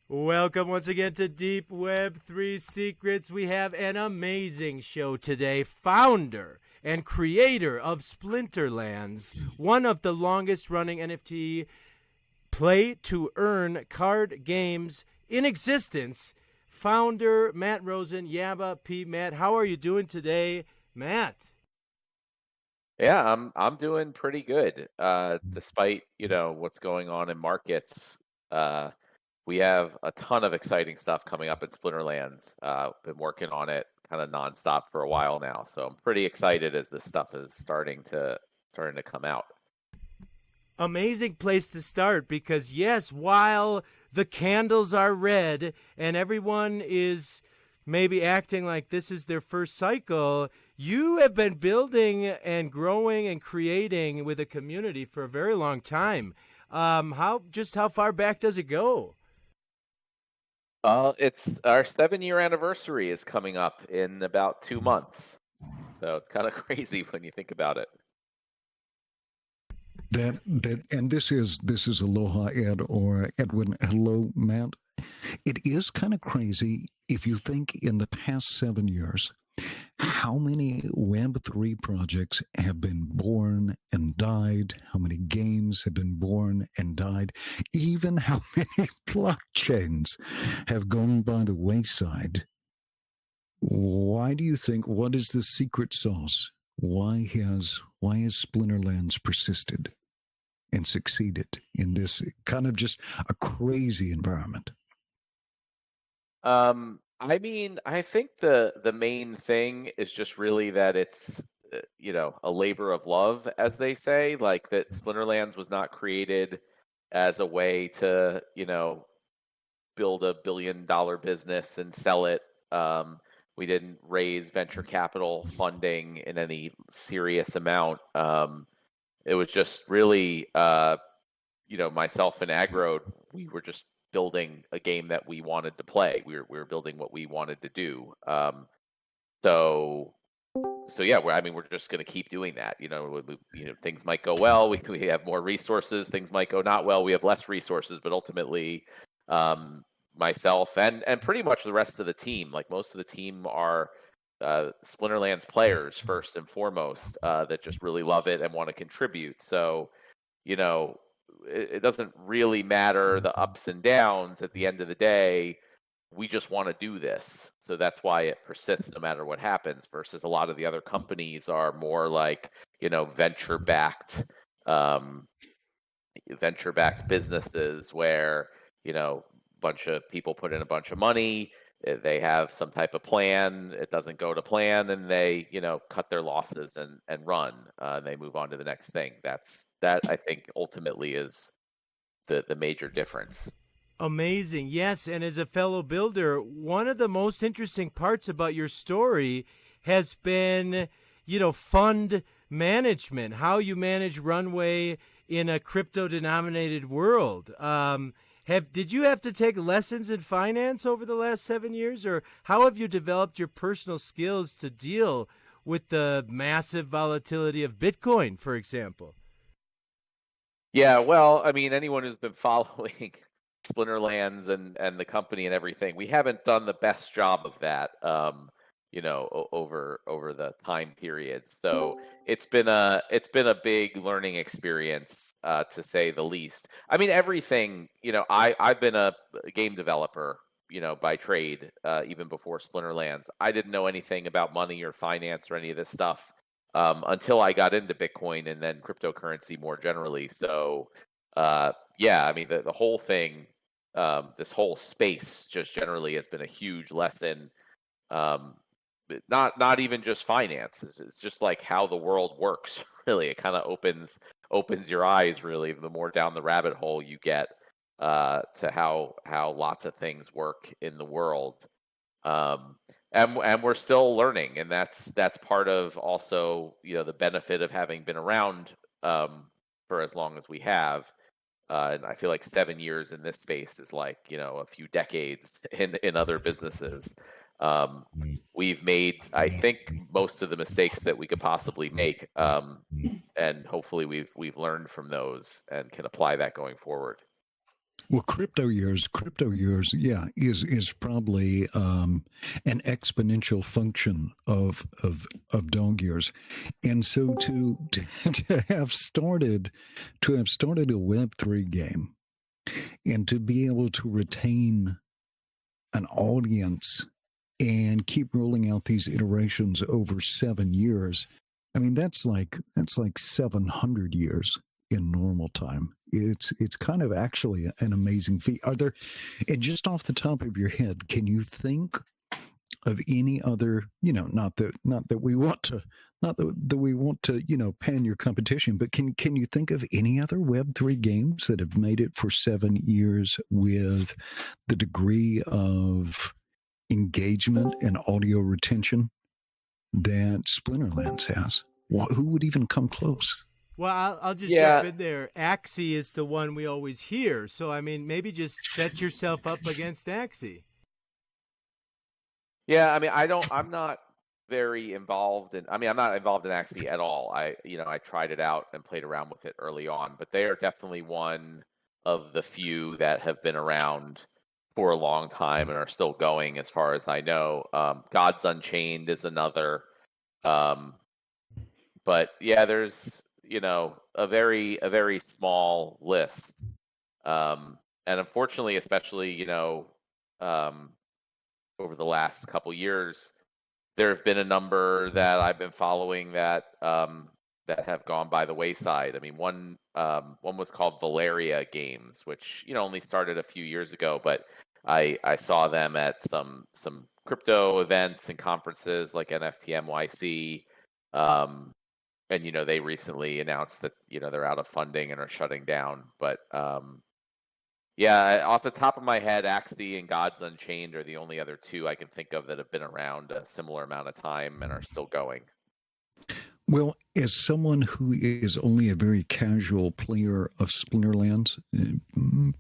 Welcome once again to Deep Web3 Secrets. We have an amazing show today. Founder and creator of Splinterlands, one of the longest running NFT play to earn card games in existence. Founder Matt Rosen, Yabapmatt. How are you doing today, Matt? Yeah, I'm doing pretty good. Despite, what's going on in markets. We have a ton of exciting stuff coming up at Splinterlands. Been working on it kind of nonstop for a while now. So I'm pretty excited as this stuff is starting to come out. Amazing place to start because, yes, while the candles are red and everyone is maybe acting like this is their first cycle, you have been building and growing and creating with a community for a very long time. How far back does it go? It's our 7-year anniversary is coming up in about 2 months. So it's kind of crazy when you think about it. And this is Aloha Ed or Edwin. Hello, Matt. It is kind of crazy if you think in the past 7 years how many Web3 projects have been born and died, how many games have been born and died, even how many blockchains have gone by the wayside. Why do you think, what is the secret sauce? Why has Splinterlands persisted and succeeded in this kind of just a crazy environment? I think the main thing is just really that it's a labor of love, as they say. Like that, Splinterlands was not created as a way to build $1 billion business and sell it. We didn't raise venture capital funding in any serious amount. It was just really myself and Agro, we were just building a game that we wanted to play. We were building what we wanted to do. So yeah, we're just going to keep doing that. Things might go well. We have more resources. Things might go not well. We have less resources, but ultimately, myself and pretty much the rest of the team, like most of the team, are Splinterlands players first and foremost, that just really love it and want to contribute. So, you know, it doesn't really matter the ups and downs. At the end of the day, we just want to do this. So that's why it persists no matter what happens, versus a lot of the other companies are more like, um, venture backed businesses where, a bunch of people put in a bunch of money, they have some type of plan, it doesn't go to plan, and they, cut their losses and run, and they move on to the next thing. That I think ultimately is the major difference. Amazing. Yes. And as a fellow builder, one of the most interesting parts about your story has been, fund management, how you manage runway in a crypto denominated world. Did you have to take lessons in finance over the last 7 years, or how have you developed your personal skills to deal with the massive volatility of Bitcoin, for example? Yeah, well, I mean, anyone who's been following Splinterlands and the company and everything, we haven't done the best job of that, over the time period. So it's been a big learning experience, to say the least. I mean, everything, I've been a game developer, by trade, even before Splinterlands. I didn't know anything about money or finance or any of this stuff, until I got into Bitcoin and then cryptocurrency more generally. So, yeah, I mean, the whole thing, this whole space just generally has been a huge lesson. Um, not even just finance. It's just like how the world works. Really, it kind of opens your eyes. Really, the more down the rabbit hole you get, to how lots of things work in the world. Um, and we're still learning, and that's part of also, the benefit of having been around, for as long as we have. And I feel like 7 years in this space is like, a few decades in other businesses. Um, we've made, I think, most of the mistakes that we could possibly make, and hopefully we've learned from those and can apply that going forward. Well, crypto years, yeah, is probably an exponential function of dog years, and so to have started a Web3 game and to be able to retain an audience and keep rolling out these iterations over 7 years. I mean, that's like 700 years in normal time. It's kind of actually an amazing feat. Are there, and just off the top of your head, can you think of any other, not that we want to, not that we want to, pan your competition, but can you think of any other Web3 games that have made it for 7 years with the degree of engagement and audio retention that Splinterlands has? Who would even come close? Well, I'll just jump Yeah, in there. Axie is the one we always hear. So, I mean, maybe just set yourself up against Axie. yeah. I mean, I'm not very involved in. I mean, I'm not involved in Axie at all. I tried it out and played around with it early on, but they are definitely one of the few that have been around for a long time and are still going, as far as I know. Gods Unchained is another. Um, but yeah, there's a very small list, and unfortunately, especially um, over the last couple years, there have been a number that I've been following that have gone by the wayside. I mean, one was called Valeria Games, which only started a few years ago, but I saw them at some crypto events and conferences like NFT NYC. Um, and they recently announced that they're out of funding and are shutting down. But yeah, off the top of my head, Axie and Gods Unchained are the only other two I can think of that have been around a similar amount of time and are still going. Well, as someone who is only a very casual player of Splinterlands,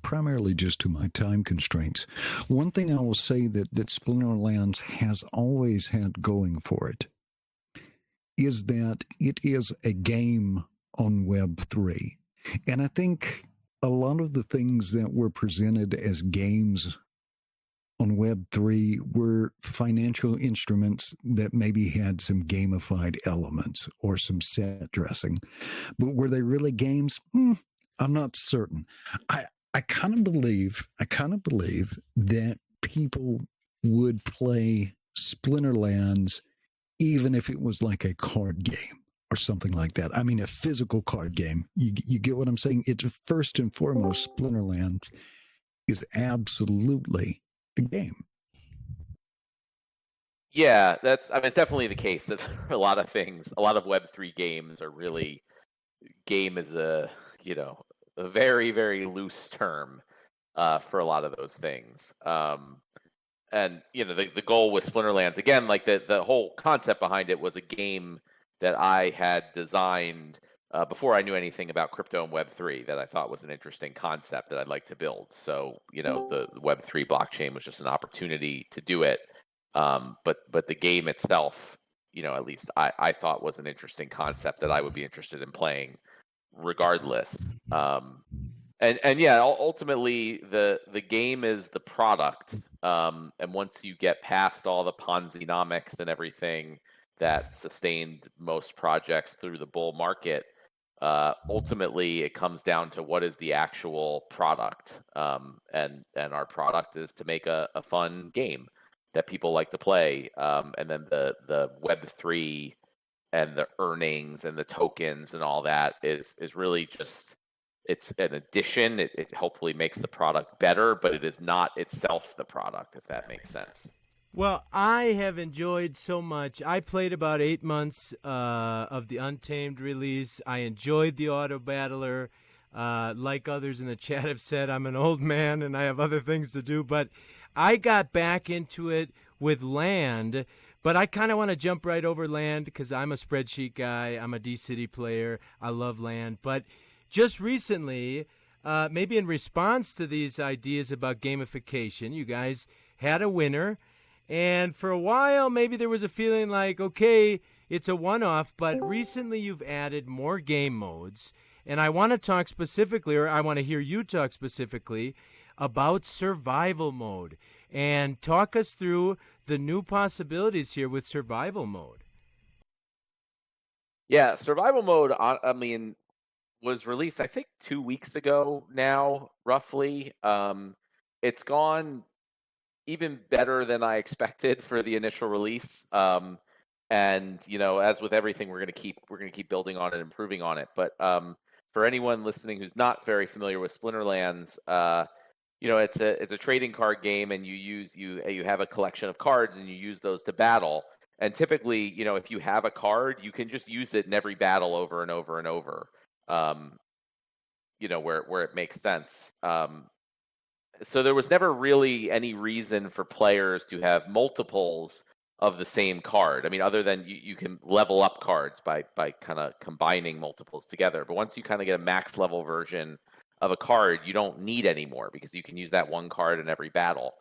primarily just to my time constraints, one thing I will say that Splinterlands has always had going for it is that it is a game on Web3. And I think a lot of the things that were presented as games on Web3 were financial instruments that maybe had some gamified elements or some set dressing. But were they really games? I'm not certain. I kind of believe that people would play Splinterlands even if it was like a card game or something like that. I mean, a physical card game. You get what I'm saying? It's first and foremost, Splinterlands is absolutely a game. Yeah, I mean, it's definitely the case that a lot of things, a lot of Web3 games are really, game is a very, very loose term for a lot of those things. And the goal with Splinterlands, again, like the whole concept behind it was a game that I had designed before I knew anything about crypto and Web3, that I thought was an interesting concept that I'd like to build. So the Web3 blockchain was just an opportunity to do it. But the game itself, at least I thought was an interesting concept that I would be interested in playing regardless. And yeah, ultimately the game is the product. And once you get past all the Ponzi-nomics and everything that sustained most projects through the bull market, ultimately it comes down to what is the actual product. And our product is to make a fun game that people like to play. And then the Web3 and the earnings and the tokens and all that is really just, it's an addition. It hopefully makes the product better, but it is not itself the product, if that makes sense. Well, I have enjoyed so much. I played about 8 months of the Untamed release. I enjoyed the Auto Battler. Like others in the chat have said, I'm an old man and I have other things to do, but I got back into it with Land. But I kind of want to jump right over Land because I'm a spreadsheet guy. I'm a D-City player. I love Land. But just recently, maybe in response to these ideas about gamification, you guys had a winner. And for a while, maybe there was a feeling like, okay, it's a one-off. But recently you've added more game modes. And I want to talk specifically, or I want to hear you talk specifically about survival mode, and talk us through the new possibilities here with survival mode. Yeah, survival mode, I mean, was released, I think, 2 weeks ago now, roughly. It's gone even better than I expected for the initial release. And as with everything, we're gonna keep building on it, improving on it. But for anyone listening who's not very familiar with Splinterlands, it's a trading card game, and you have a collection of cards, and you use those to battle. And typically, if you have a card, you can just use it in every battle over and over and over. Um, where it makes sense. So there was never really any reason for players to have multiples of the same card. I mean, other than you can level up cards by kind of combining multiples together. But once you kind of get a max level version of a card, you don't need any more because you can use that one card in every battle.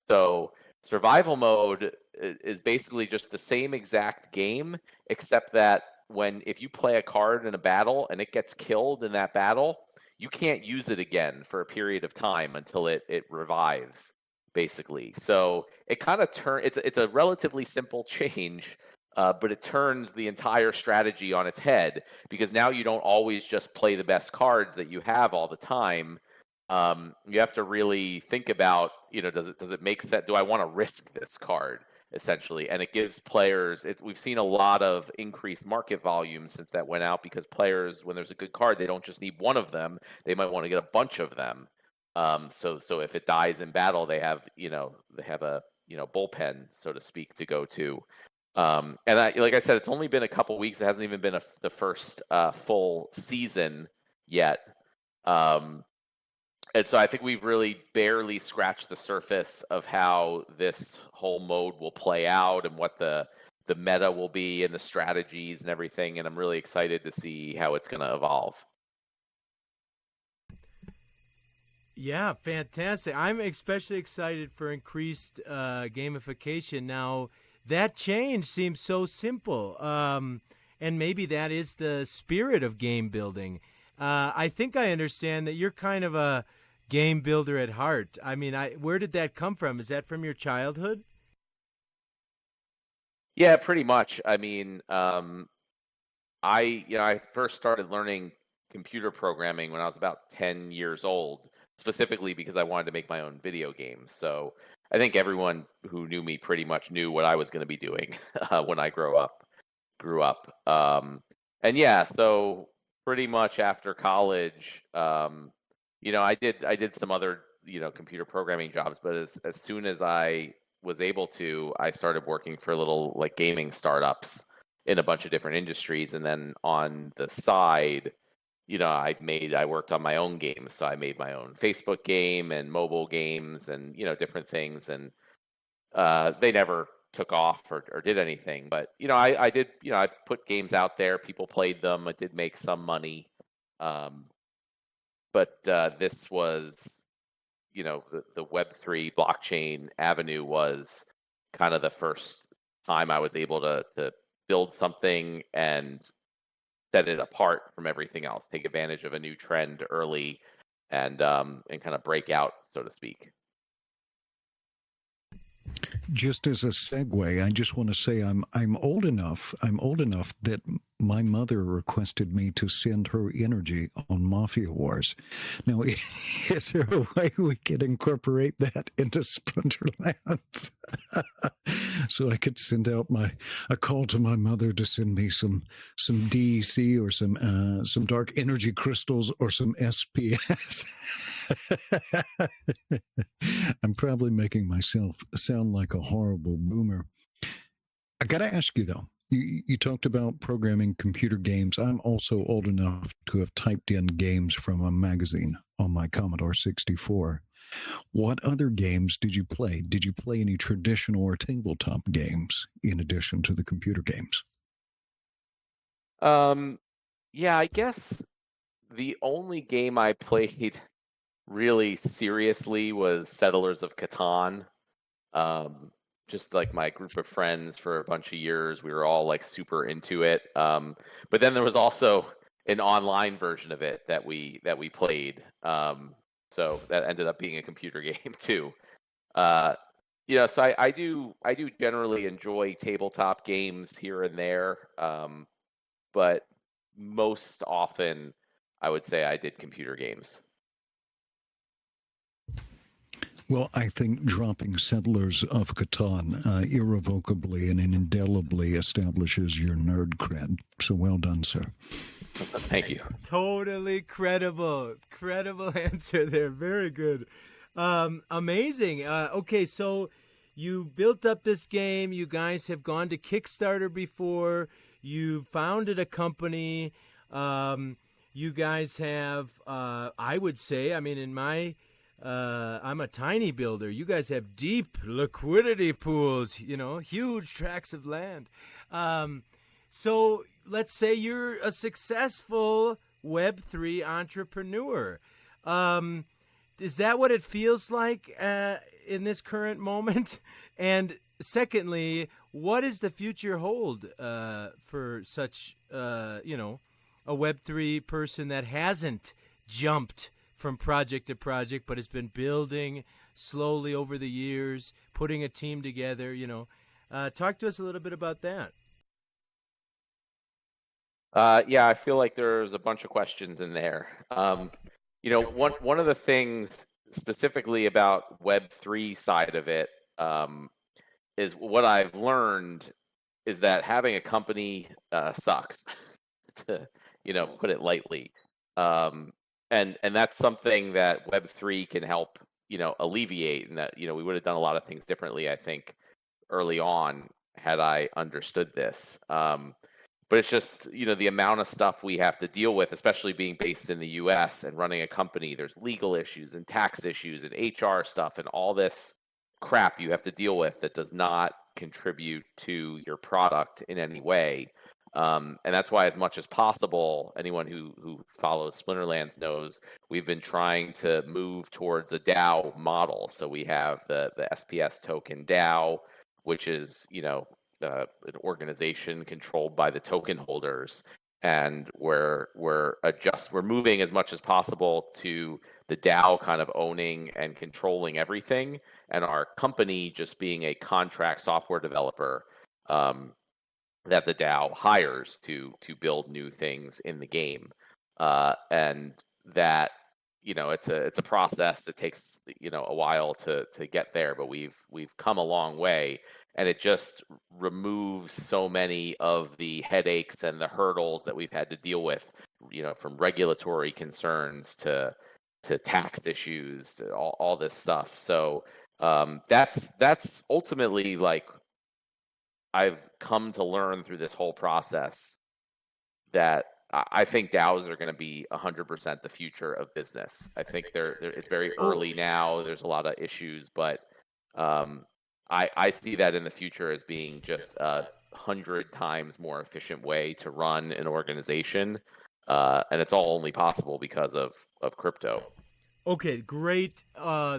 So survival mode is basically just the same exact game, except that if you play a card in a battle and it gets killed in that battle, you can't use it again for a period of time until it revives, basically. So it kind of it's a relatively simple change, but it turns the entire strategy on its head, because now you don't always just play the best cards that you have all the time. You have to really think about, does it make sense? Do I want to risk this card, essentially? And it gives players, we've seen a lot of increased market volume since that went out, because players, when there's a good card, they don't just need one of them, they might want to get a bunch of them. So if it dies in battle, they have a bullpen, so to speak, to go to. And like I said, it's only been a couple weeks. It hasn't even been the first full season yet. And so I think we've really barely scratched the surface of how this whole mode will play out, and what the meta will be, and the strategies and everything. And I'm really excited to see how it's going to evolve. Yeah, fantastic. I'm especially excited for increased gamification. Now, that change seems so simple, and maybe that is the spirit of game building. I think I understand that you're kind of a game builder at heart. I mean, where did that come from? Is that from your childhood? Yeah, pretty much. I mean, I first started learning computer programming when I was about 10 years old, specifically because I wanted to make my own video games. So I think everyone who knew me pretty much knew what I was going to be doing when I grew up. And yeah, so pretty much after college, I did some other computer programming jobs, but as soon as I was able to, I started working for little like gaming startups in a bunch of different industries. And then on the side, I worked on my own games. So I made my own Facebook game and mobile games, and different things. And they never took off or did anything. But I did. I put games out there. People played them. I did make some money. Um, but this was, the Web3 blockchain avenue was kind of the first time I was able to build something and set it apart from everything else, take advantage of a new trend early, and kind of break out, so to speak. Just as a segue, I just want to say I'm old enough. I'm old enough that my mother requested me to send her energy on Mafia Wars. Now, is there a way we could incorporate that into Splinterlands? So I could send out a call to my mother to send me some DEC, or some dark energy crystals, or some SPS. I'm probably making myself sound like a horrible boomer. I got to ask you, though. You talked about programming computer games. I'm also old enough to have typed in games from a magazine on my Commodore 64. What other games did you play? Did you play any traditional or tabletop games in addition to the computer games? Yeah, I guess the only game I played really seriously was Settlers of Catan. Um, just like my group of friends for a bunch of years, we were all like super into it. But then there was also an online version of it that we played. So that ended up being a computer game too. So I do generally enjoy tabletop games here and there, but most often I would say I did computer games. Well, I think dropping Settlers of Catan irrevocably and indelibly establishes your nerd cred. So well done, sir. Thank you. Totally credible answer there. Very good. Amazing. Okay, so you built up this game. You guys have gone to Kickstarter before. You founded a company. You guys have, I would say, I mean, in my I'm a tiny builder. You guys have deep liquidity pools, huge tracts of land. So let's say you're a successful Web3 entrepreneur. Is that what it feels like in this current moment? And secondly, what does the future hold for such, a Web3 person that hasn't jumped from project to project, but has been building slowly over the years, putting a team together? Talk to us a little bit about that. Yeah, I feel like there's a bunch of questions in there. One of the things specifically about Web3 side of it is what I've learned is that having a company sucks, to put it lightly. And that's something that Web3 can help alleviate, and that we would have done a lot of things differently, I think, early on had I understood this. But it's just, the amount of stuff we have to deal with, especially being based in the US and running a company. There's legal issues and tax issues and HR stuff and all this crap you have to deal with that does not contribute to your product in any way. And that's why, as much as possible, anyone who follows Splinterlands knows we've been trying to move towards a DAO model. So we have the SPS Token DAO, which is, an organization controlled by the token holders, and we're moving as much as possible to the DAO kind of owning and controlling everything, and our company just being a contract software developer that the DAO hires to build new things in the game, and that it's a process that takes a while to get there, but we've come a long way, and it just removes so many of the headaches and the hurdles that we've had to deal with, from regulatory concerns to tax issues, to all this stuff. So that's ultimately, like, I've come to learn through this whole process that I think DAOs are going to be 100% the future of business. I think it's very early now. There's a lot of issues, but I see that in the future as being just 100 times more efficient way to run an organization, and it's all only possible because of crypto. Okay, great.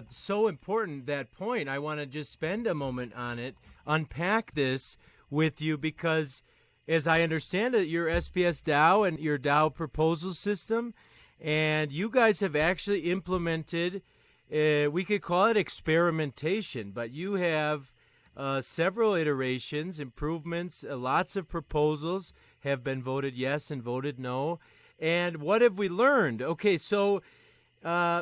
So important, that point. I want to just spend a moment on it, unpack this with you, because as I understand it, your SPS DAO and your DAO proposal system, and you guys have actually implemented, we could call it experimentation, but you have several iterations, improvements, lots of proposals have been voted yes and voted no. And what have we learned? Okay, so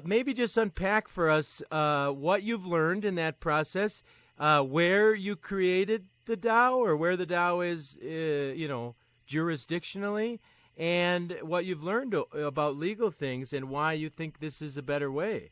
maybe just unpack for us what you've learned in that process, where you created the DAO, or where the DAO is, jurisdictionally, and what you've learned about legal things and why you think this is a better way.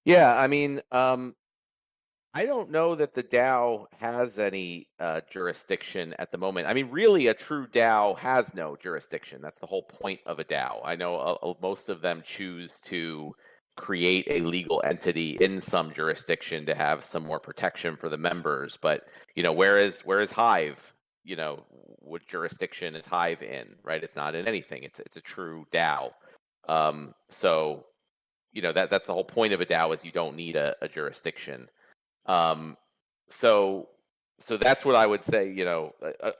Yeah, I mean, I don't know that the DAO has any jurisdiction at the moment. I mean, really, a true DAO has no jurisdiction. That's the whole point of a DAO. I know most of them choose to create a legal entity in some jurisdiction to have some more protection for the members. But where is Hive? What jurisdiction is Hive in? Right? It's not in anything. It's a true DAO. So that's the whole point of a DAO, is you don't need a jurisdiction. So so that's what I would say.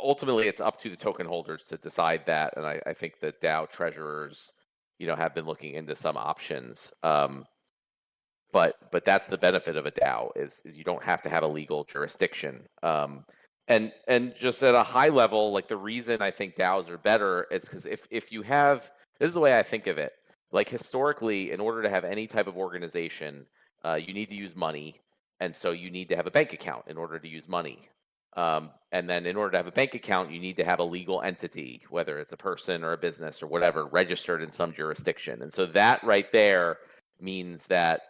Ultimately, it's up to the token holders to decide that, and I think the DAO treasurers, have been looking into some options. But that's the benefit of a DAO is you don't have to have a legal jurisdiction. And just at a high level, like the reason I think DAOs are better is because if you have, this is the way I think of it. Like historically, in order to have any type of organization, you need to use money, and so you need to have a bank account in order to use money. And then in order to have a bank account, you need to have a legal entity, whether it's a person or a business or whatever, registered in some jurisdiction. And so that right there means that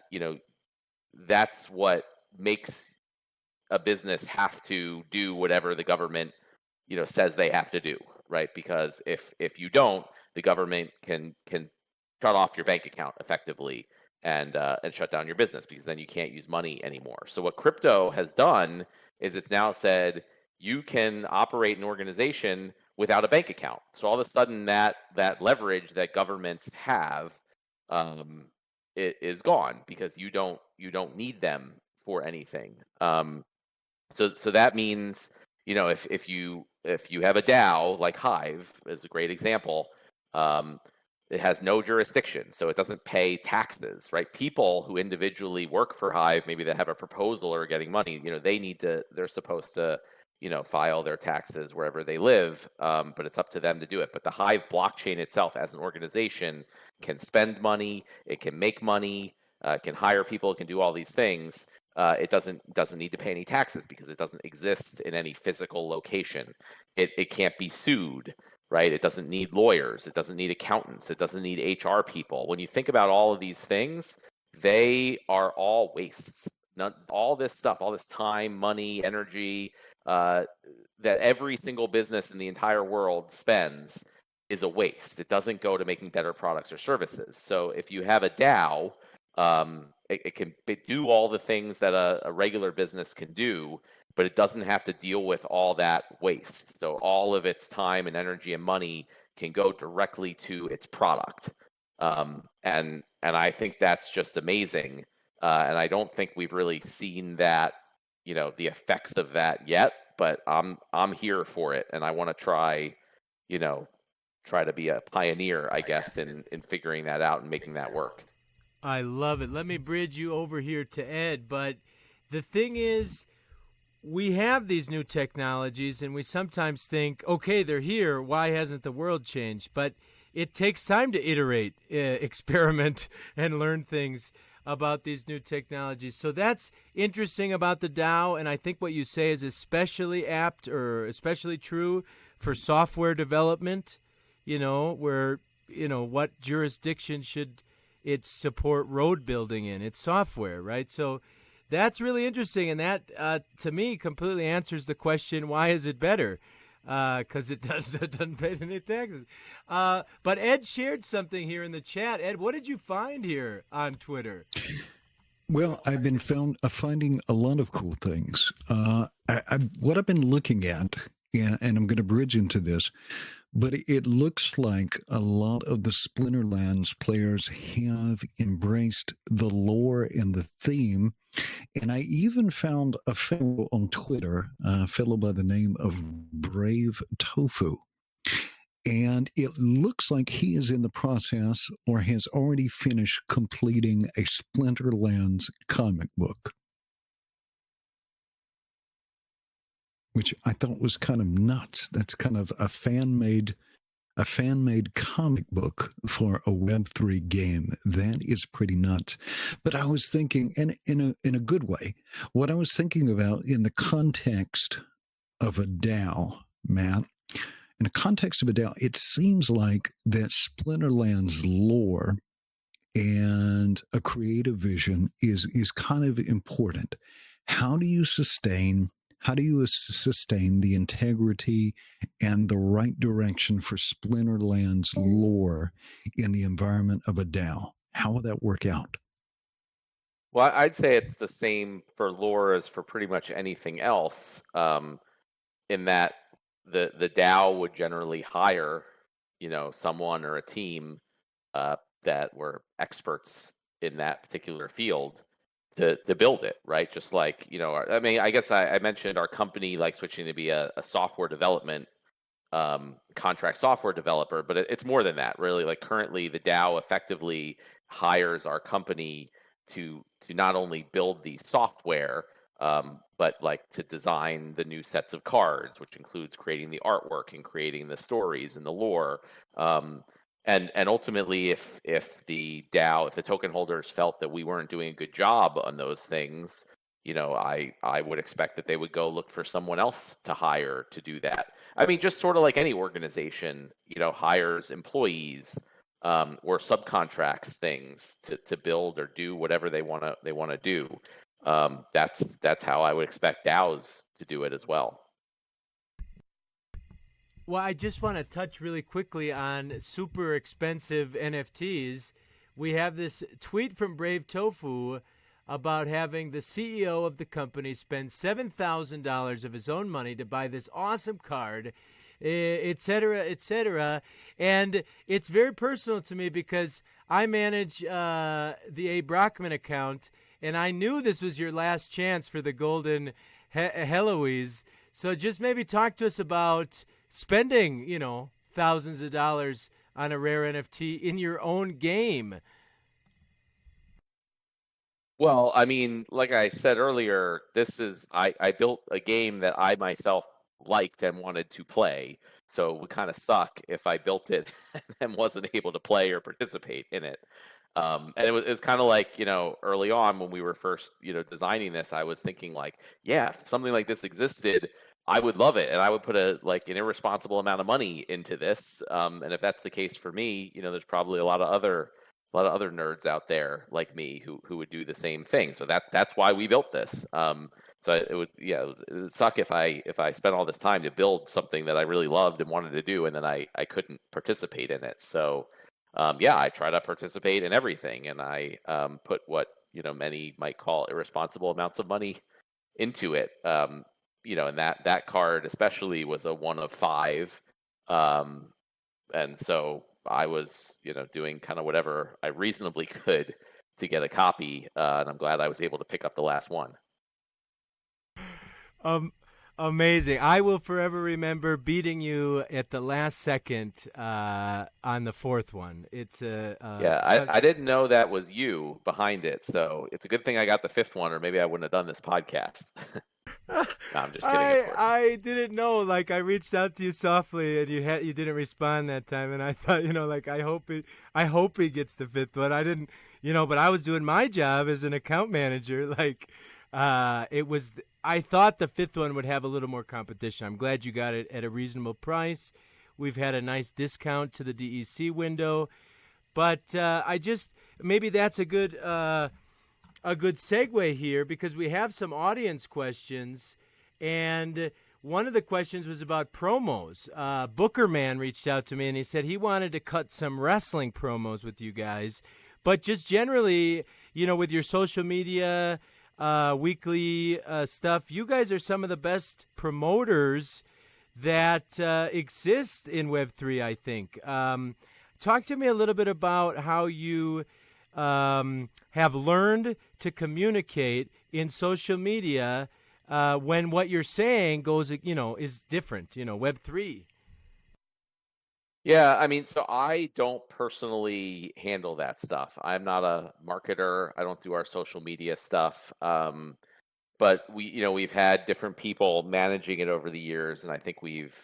that's what makes a business have to do whatever the government says they have to do, right? Because if you don't, the government can shut off your bank account effectively and shut down your business, because then you can't use money anymore. So what crypto has done is it's now said you can operate an organization without a bank account. So all of a sudden that leverage that governments have, it is gone, because you don't need them for anything. So that means, if you have a DAO like Hive is a great example, it has no jurisdiction, so it doesn't pay taxes, right? People who individually work for Hive, maybe they have a proposal or getting money, they're supposed to, file their taxes wherever they live, but it's up to them to do it. But the Hive blockchain itself, as an organization, can spend money, it can make money, it can hire people, it can do all these things. It doesn't need to pay any taxes because it doesn't exist in any physical location. It can't be sued, right? It doesn't need lawyers. It doesn't need accountants. It doesn't need HR people. When you think about all of these things, they are all wastes. All this stuff, all this time, money, energy, that every single business in the entire world spends is a waste. It doesn't go to making better products or services. So if you have a DAO, it can do all the things that a regular business can do, but it doesn't have to deal with all that waste. So all of its time and energy and money can go directly to its product. And I think that's just amazing. And I don't think we've really seen that, the effects of that yet, but I'm here for it. And I want to try to be a pioneer, I guess, in figuring that out and making that work. I love it. Let me bridge you over here to Ed. But the thing is, we have these new technologies and we sometimes think, okay, they're here. Why hasn't the world changed? But it takes time to iterate, experiment, and learn things about these new technologies. So that's interesting about the DAO. And I think what you say is especially apt or especially true for software development, where, what jurisdiction should it support road building in? It's software, right? So that's really interesting, and that, to me, completely answers the question, why is it better? Because it doesn't pay any taxes. But Ed shared something here in the chat. Ed, what did you find here on Twitter? Well, I've been finding a lot of cool things. What I've been looking at, and I'm going to bridge into this, but it looks like a lot of the Splinterlands players have embraced the lore and the theme. And I even found a fellow on Twitter, a fellow by the name of Brave Tofu. And it looks like he is in the process or has already finished completing a Splinterlands comic book, which I thought was kind of nuts. That's kind of a fan-made comic book for a Web3 game. That is pretty nuts. But I was thinking, and in a good way, what I was thinking about in the context of a DAO, Matt, in the context of a DAO, it seems like that Splinterlands lore and a creative vision is kind of important. How do you sustain the integrity and the right direction for Splinterlands lore in the environment of a DAO? How will that work out? Well, I'd say it's the same for lore as for pretty much anything else, in that the DAO would generally hire, someone or a team that were experts in that particular field to build it, right? Just like, I mean, I guess I mentioned our company like switching to be a software development contract software developer, but it's more than that, really. Like currently, the DAO effectively hires our company to not only build the software, but like to design the new sets of cards, which includes creating the artwork and creating the stories and the lore. And ultimately, if the DAO, if the token holders felt that we weren't doing a good job on those things, I would expect that they would go look for someone else to hire to do that. I mean, just sort of like any organization, hires employees or subcontracts things to build or do whatever they want to do. That's how I would expect DAOs to do it as well. Well, I just want to touch really quickly on super expensive NFTs. We have this tweet from Brave Tofu about having the CEO of the company spend $7,000 of his own money to buy this awesome card, et cetera, et cetera. And it's very personal to me because I manage the A. Brockman account, and I knew this was your last chance for the Golden Heloise. So just maybe talk to us about spending, thousands of dollars on a rare NFT in your own game. Well, I mean, like I said earlier, I built a game that I myself liked and wanted to play. So it would kind of suck if I built it and wasn't able to play or participate in it. And it was kind of like, early on when we were first, designing this, I was thinking like, yeah, if something like this existed, I would love it. And I would put an irresponsible amount of money into this. And if that's the case for me, there's probably a lot of other nerds out there like me who would do the same thing. So that's why we built this. So it would suck if I spent all this time to build something that I really loved and wanted to do, and then I couldn't participate in it. So I try to participate in everything, and I put what many might call irresponsible amounts of money into it. And that card especially was a 1 of 5. And so I was, doing kind of whatever I reasonably could to get a copy, and I'm glad I was able to pick up the last one. Amazing. I will forever remember beating you at the last second on the fourth one. It's I didn't know that was you behind it, so it's a good thing I got the 5th one, or maybe I wouldn't have done this podcast. No, I'm just kidding, of course. I didn't know. Like I reached out to you softly, and you didn't respond that time, and I thought, I hope he gets the 5th one. I didn't, but I was doing my job as an account manager. Like, I thought the 5th one would have a little more competition. I'm glad you got it at a reasonable price. We've had a nice discount to the DEC window, but maybe that's a good segue here because we have some audience questions, and one of the questions was about promos. Booker Man reached out to me and he said he wanted to cut some wrestling promos with you guys, but just generally, with your social media, weekly stuff, you guys are some of the best promoters that exist in Web3, I think. Talk to me a little bit about how you have learned to communicate in social media when what you're saying goes, is different, Web3. Yeah, I mean, so I don't personally handle that stuff. I'm not a marketer. I don't do our social media stuff. But we've had different people managing it over the years, and I think we've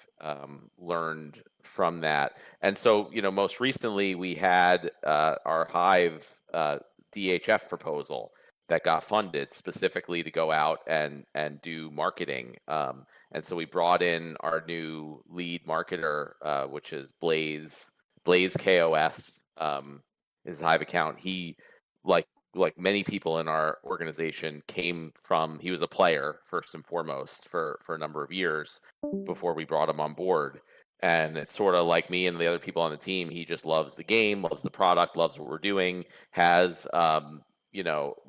learned from that. And so, most recently we had our Hive DHF proposal that got funded specifically to go out and do marketing. And so we brought in our new lead marketer, which is Blaze KOS, his Hive account. He like many people in our organization he was a player first and foremost for a number of years before we brought him on board. And it's sort of like me and the other people on the team. He just loves the game, loves the product, loves what we're doing, has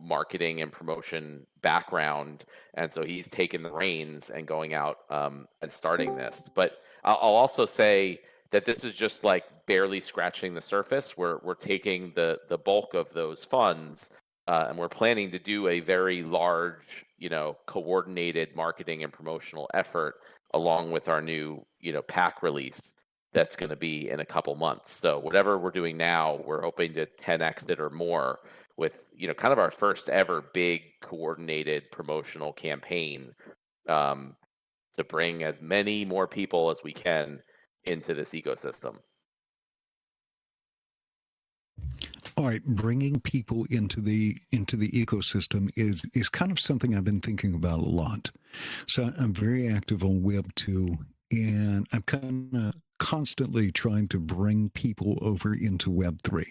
marketing and promotion background. And so he's taken the reins and going out and starting this. But I'll also say that this is just like barely scratching the surface. We're taking the bulk of those funds and we're planning to do a very large, coordinated marketing and promotional effort along with our new, pack release that's going to be in a couple months. So whatever we're doing now, we're hoping to 10x it or more with, kind of our first ever big coordinated promotional campaign, to bring as many more people as we can into this ecosystem. All right, bringing people into the ecosystem is kind of something I've been thinking about a lot. So I'm very active on Web2, and I'm kind of constantly trying to bring people over into Web3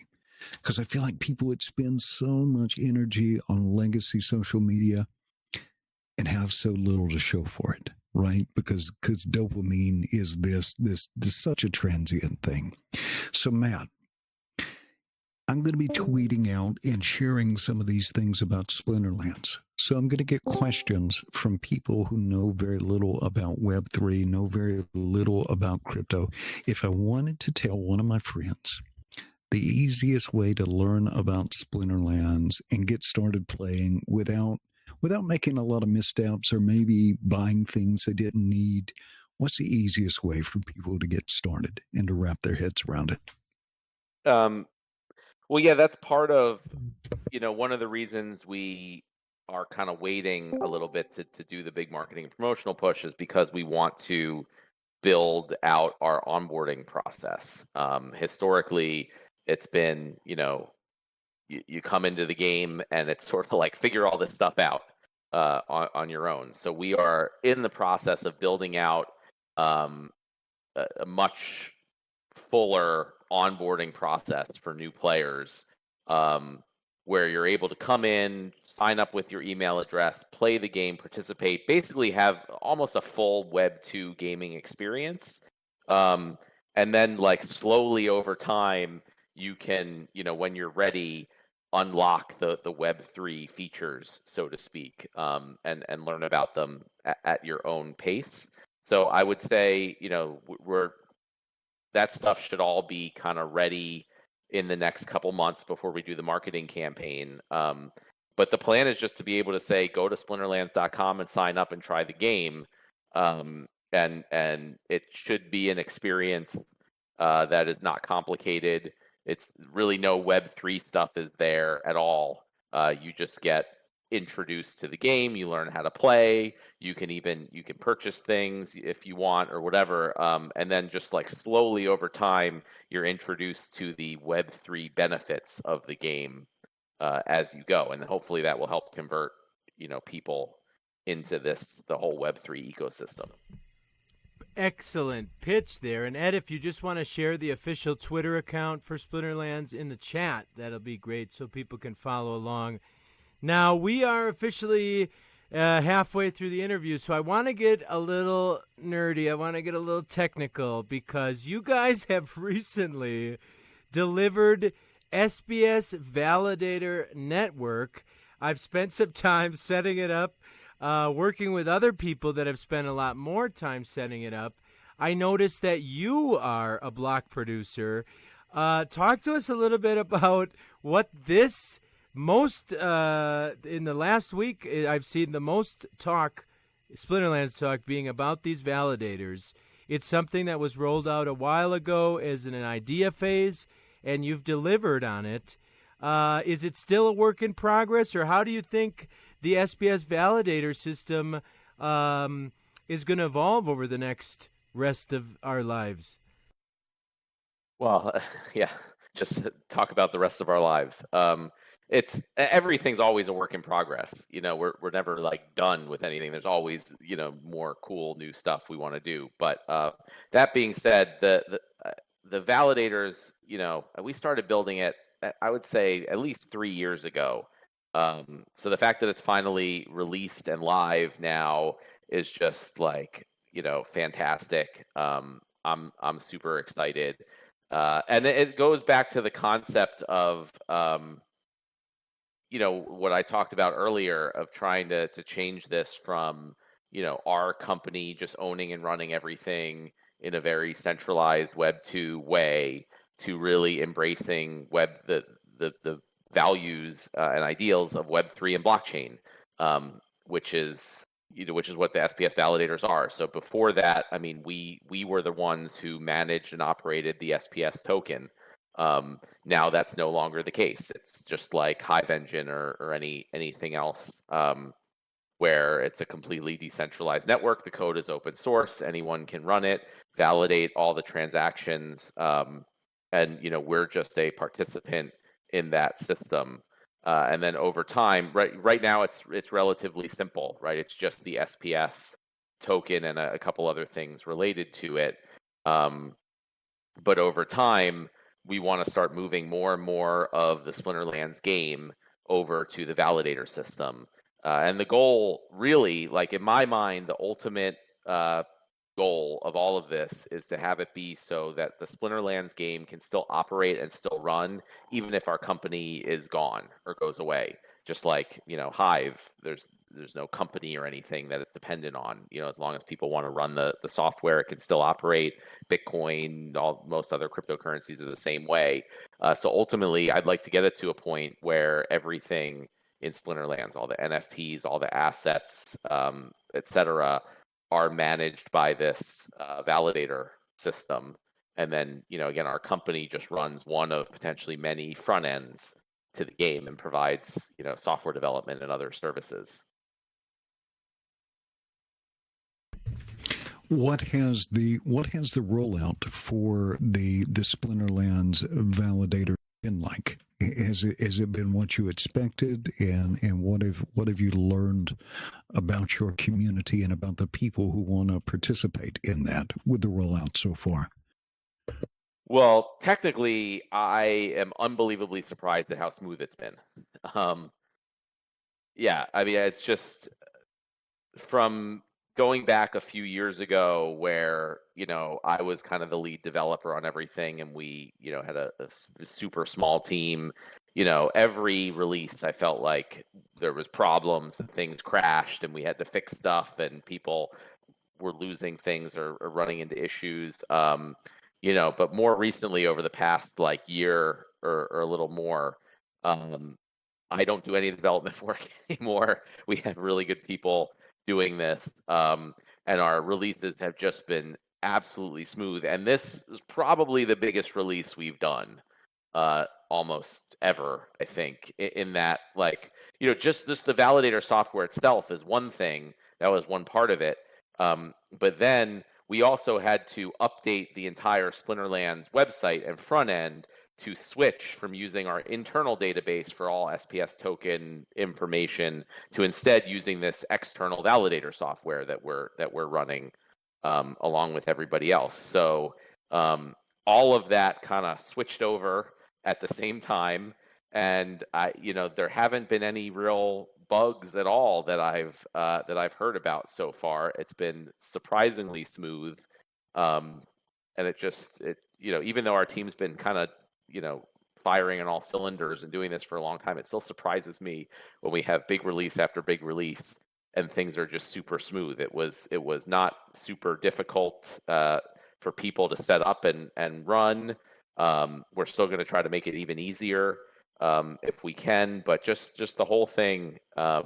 because I feel like people would spend so much energy on legacy social media and have so little to show for it, right? Because dopamine is this such a transient thing. So Matt, I'm going to be tweeting out and sharing some of these things about Splinterlands. So I'm going to get questions from people who know very little about Web3, know very little about crypto. If I wanted to tell one of my friends the easiest way to learn about Splinterlands and get started playing without making a lot of missteps or maybe buying things they didn't need, what's the easiest way for people to get started and to wrap their heads around it? Well, yeah, that's part of, one of the reasons we are kind of waiting a little bit to do the big marketing and promotional push is because we want to build out our onboarding process. Historically, it's been, you come into the game and it's sort of like figure all this stuff out on your own. So we are in the process of building out um, a much fuller onboarding process for new players, where you're able to come in, sign up with your email address, play the game, participate, basically have almost a full Web2 gaming experience. And then, like, slowly over time, you can, when you're ready, unlock the Web3 features, so to speak, and learn about them at your own pace. So I would say, that stuff should all be kind of ready in the next couple months before we do the marketing campaign. But the plan is just to be able to say, go to splinterlands.com and sign up and try the game. And it should be an experience that is not complicated. It's really no Web3 stuff is there at all. You just get introduced to the game, you learn how to play, you can purchase things if you want or whatever, and then just like slowly over time you're introduced to the Web3 benefits of the game as you go, and hopefully that will help convert people into the whole Web3 ecosystem. Excellent pitch there. And Ed, if you just want to share the official Twitter account for Splinterlands in the chat, that'll be great so people can follow along. Now, we are officially halfway through the interview, so I want to get a little nerdy. I want to get a little technical because you guys have recently delivered SPS Validator Network. I've spent some time setting it up, working with other people that have spent a lot more time setting it up. I noticed that you are a block producer. Talk to us a little bit about what this most in the last week I've seen the most Splinterlands talk being about these validators. It's something that was rolled out a while ago as an idea phase, and you've delivered on it. Is it still a work in progress, or how do you think the SPS validator system is going to evolve over the next rest of our lives? Well, yeah, just talk about the rest of our lives. It's everything's always a work in progress. We're never like done with anything. There's always more cool new stuff we want to do. But that being said, the validators, we started building it, I would say, at least 3 years ago. So the fact that it's finally released and live now is just like fantastic. I'm super excited. And it goes back to the concept of what I talked about earlier of trying to change this from our company just owning and running everything in a very centralized Web2 way to really embracing the values and ideals of Web3 and blockchain, which is what the SPS validators are. So before that, I mean, we were the ones who managed and operated the SPS token. Now that's no longer the case. It's just like Hive Engine or anything else, where it's a completely decentralized network. The code is open source. Anyone can run it, validate all the transactions, and we're just a participant in that system. And then over time, right now it's relatively simple, right? It's just the SPS token and a couple other things related to it. But over time, we want to start moving more and more of the Splinterlands game over to the validator system. And the goal, really, like in my mind, the ultimate goal of all of this is to have it be so that the Splinterlands game can still operate and still run, even if our company is gone or goes away. Just like Hive, there's no company or anything that it's dependent on. As long as people want to run the software, it can still operate. Bitcoin, most other cryptocurrencies are the same way. So ultimately, I'd like to get it to a point where everything in Splinterlands, all the NFTs, all the assets, etc., are managed by this validator system. And then, again, our company just runs one of potentially many front ends to the game and provides, software development and other services. What has the rollout for the Splinterlands validator been like? Has it been what you expected? And what have you learned about your community and about the people who want to participate in that with the rollout so far? Well, technically, I am unbelievably surprised at how smooth it's been. Yeah, I mean, it's just from going back a few years ago where, I was kind of the lead developer on everything and we, had a super small team. Every release I felt like there was problems and things crashed and we had to fix stuff and people were losing things or running into issues. But more recently over the past like year or a little more, I don't do any development work anymore. We have really good people doing this, and our releases have just been absolutely smooth. And this is probably the biggest release we've done almost ever, I think, in that, like, just the validator software itself is one thing. That was one part of it. But then we also had to update the entire Splinterlands website and front end to switch from using our internal database for all SPS token information to instead using this external validator software that we're running along with everybody else. So all of that kind of switched over at the same time, and there haven't been any real bugs at all that I've heard about so far. It's been surprisingly smooth, and even though our team's been kind of firing on all cylinders and doing this for a long time, it still surprises me when we have big release after big release and things are just super smooth. It was not super difficult for people to set up and run. We're still going to try to make it even easier if we can, but just the whole thing. I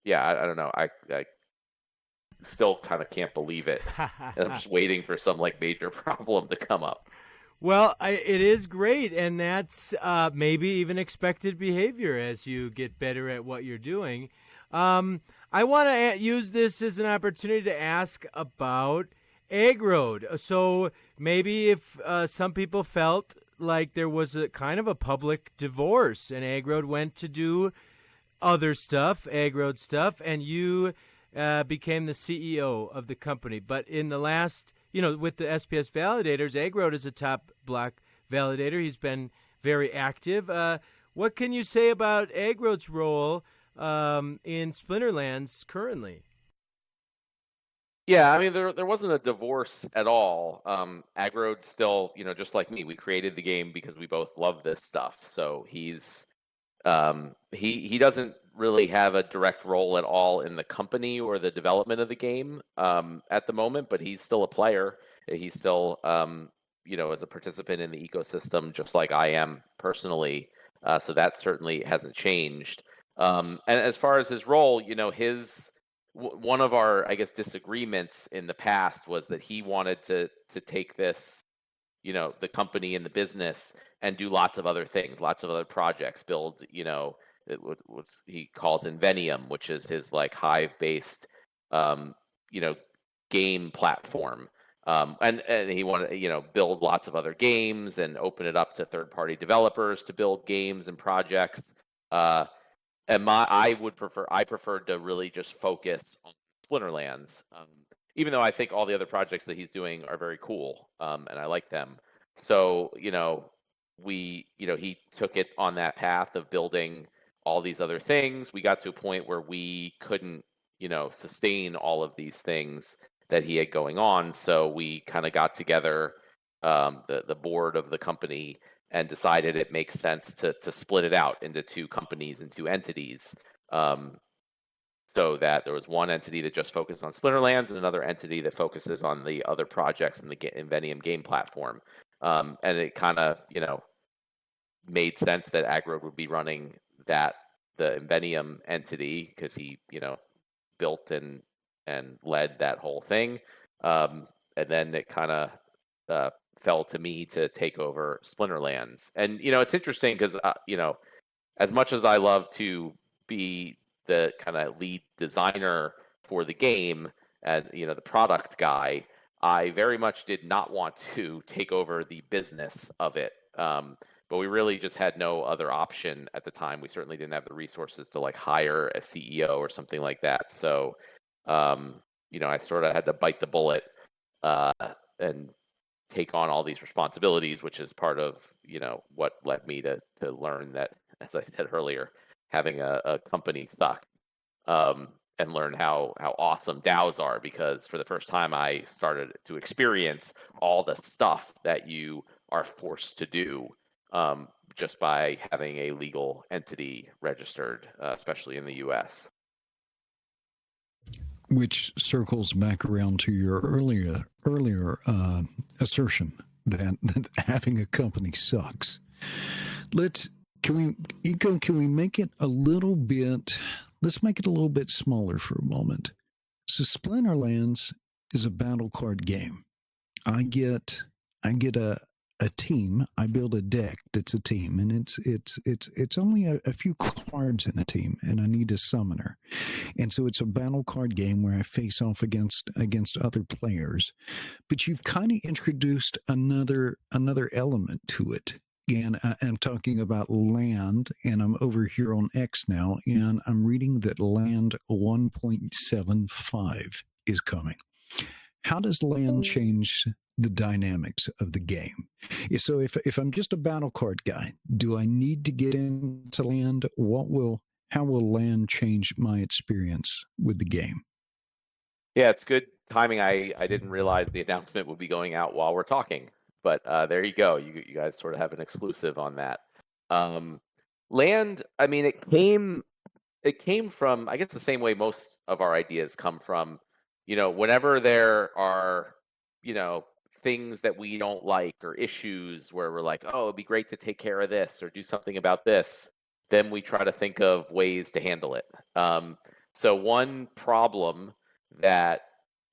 don't know. I still kind of can't believe it. And I'm just waiting for some like major problem to come up. Well, it is great, and that's maybe even expected behavior as you get better at what you're doing. I want to use this as an opportunity to ask about Aggroed. So maybe if some people felt like there was a kind of a public divorce and Aggroed went to do other stuff, Aggroed stuff, and you became the CEO of the company. But in the last, with the SPS validators, Aggroed is a top block validator. He's been very active. What can you say about Aggroed's role in Splinterlands currently? Yeah, I mean, there wasn't a divorce at all. Aggroed's still, just like me. We created the game because we both love this stuff. So he's he doesn't really have a direct role at all in the company or the development of the game at the moment, but he's still a player. He's still as a participant in the ecosystem, just like I am personally. So that certainly hasn't changed. And as far as his role, one of our, I guess, disagreements in the past was that he wanted to take this, the company and the business and do lots of other things, lots of other projects, build, what he calls Invenium, which is his like Hive-based, you know, game platform. And he wanted to, build lots of other games and open it up to third-party developers to build games and projects. And I preferred to really just focus on Splinterlands, even though I think all the other projects that he's doing are very cool, and I like them. So, he took it on that path of building all these other things. We got to a point where we couldn't, sustain all of these things that he had going on. So we kind of got together, the board of the company, and decided it makes sense to split it out into two companies and two entities. So that there was one entity that just focused on Splinterlands and another entity that focuses on the other projects in the Invenium game platform. And it kind of, made sense that Agro would be running the Invenium entity because he, built and led that whole thing. And then it kind of fell to me to take over Splinterlands. And it's interesting because as much as I love to be the kind of lead designer for the game and the product guy, I very much did not want to take over the business of it. But we really just had no other option at the time. We certainly didn't have the resources to like hire a CEO or something like that. So, I sort of had to bite the bullet and take on all these responsibilities, which is part of what led me to learn that, as I said earlier, having a company sucks, and learn how awesome DAOs are, because for the first time I started to experience all the stuff that you are forced to do, just by having a legal entity registered, especially in the US. Which circles back around to your earlier assertion that having a company sucks. Can we make it a little bit? Let's make it a little bit smaller for a moment. So Splinterlands is a battle card game. I get a team. I build a deck that's a team, and it's only a few cards in a team, and I need a summoner, and so it's a battle card game where I face off against other players. But you've kind of introduced another element to it. And I'm talking about land, and I'm over here on X now, and I'm reading that land 1.75 is coming. How does land change the dynamics of the game? So if I'm just a battle card guy, do I need to get into land? How will land change my experience with the game? Yeah, it's good timing. I didn't realize the announcement would be going out while we're talking, but there you go. You guys sort of have an exclusive on that. Land, I mean, it came from, I guess, the same way most of our ideas come from, whenever there are, things that we don't like or issues where we're like, oh, it'd be great to take care of this or do something about this, then we try to think of ways to handle it. So one problem that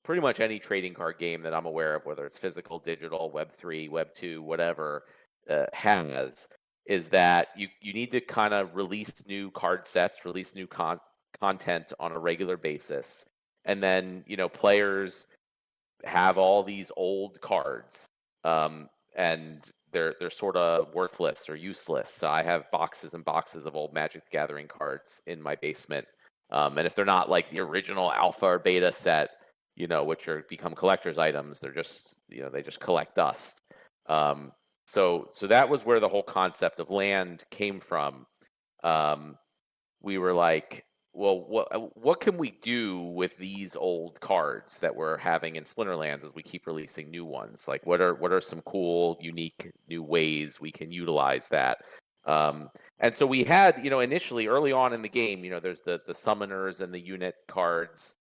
pretty much any trading card game that I'm aware of, whether it's physical, digital, Web3, Web2, whatever, has, is that you need to kind of release new card sets, release new content on a regular basis, and then players have all these old cards, and they're sort of worthless or useless. So I have boxes and boxes of old Magic the Gathering cards in my basement, and if they're not like the original alpha or beta set, which become collector's items, they're just they just collect dust. So that was where the whole concept of land came from. We were like, well, what can we do with these old cards that we're having in Splinterlands as we keep releasing new ones? Like, what are some cool, unique new ways we can utilize that? And so we had, initially early on in the game, there's the summoners and the unit cards.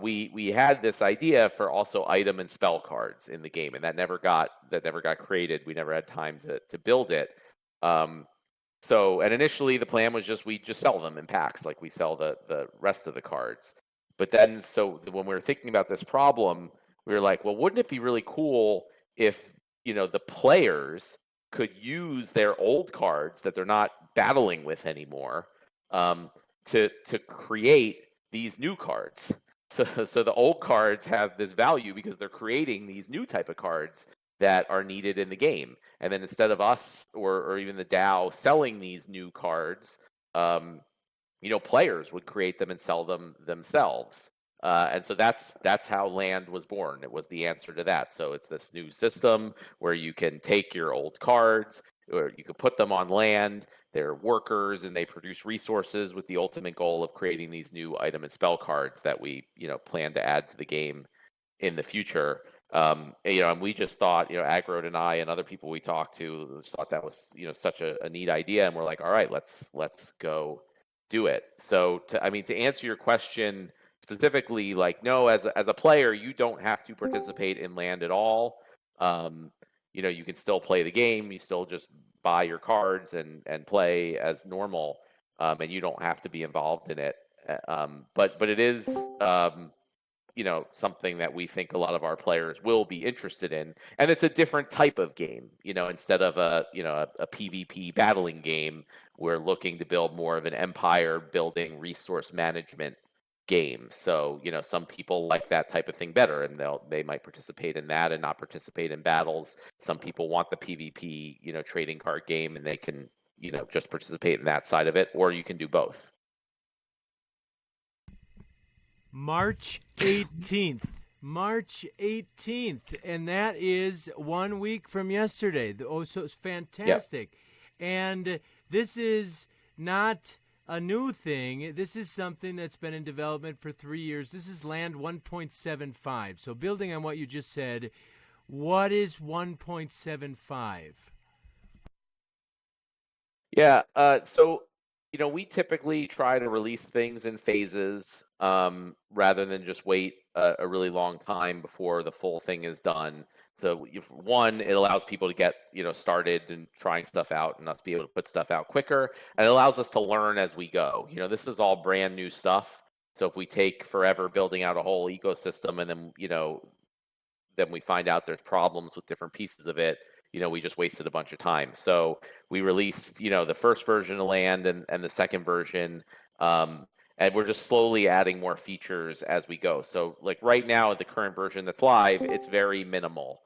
We had this idea for also item and spell cards in the game, and that never got created. We never had time to build it. So, and initially the plan was just we just sell them in packs, like we sell the rest of the cards. But then, so when we were thinking about this problem, we were like, well, wouldn't it be really cool if the players could use their old cards that they're not battling with anymore, to create these new cards. So the old cards have this value because they're creating these new type of cards that are needed in the game. And then instead of us or even the DAO selling these new cards, players would create them and sell them themselves. And so that's how Land was born. It was the answer to that. So it's this new system where you can take your old cards, or you can put them on Land. They're workers and they produce resources with the ultimate goal of creating these new item and spell cards that we plan to add to the game in the future. And we just thought, Agrod and I and other people we talked to just thought that was, such a neat idea. And we're like, all right, let's go do it. So to answer your question specifically, like, no, as a player, you don't have to participate in Land at all. You can still play the game. You still just buy your cards and play as normal, and you don't have to be involved in it. But it is something that we think a lot of our players will be interested in, and it's a different type of game. Instead of a PvP battling game, we're looking to build more of an empire building resource management game. So some people like that type of thing better, and they might participate in that and not participate in battles. Some people want the PvP trading card game, and they can just participate in that side of it, or you can do both. March 18th. March 18th. And that is 1 week from yesterday. Oh, so it's fantastic. Yep. And this is not a new thing. This is something that's been in development for 3 years. This is Land 1.75. So building on what you just said, what is 1.75? Yeah. So we typically try to release things in phases, rather than just wait a really long time before the full thing is done. So one, it allows people to get started and trying stuff out, and us be able to put stuff out quicker, and it allows us to learn as we go. This is all brand new stuff. So if we take forever building out a whole ecosystem, and then we find out there's problems with different pieces of it, we just wasted a bunch of time. So we released, the first version of Land and the second version, and we're just slowly adding more features as we go. So like right now, the current version that's live, it's very minimal.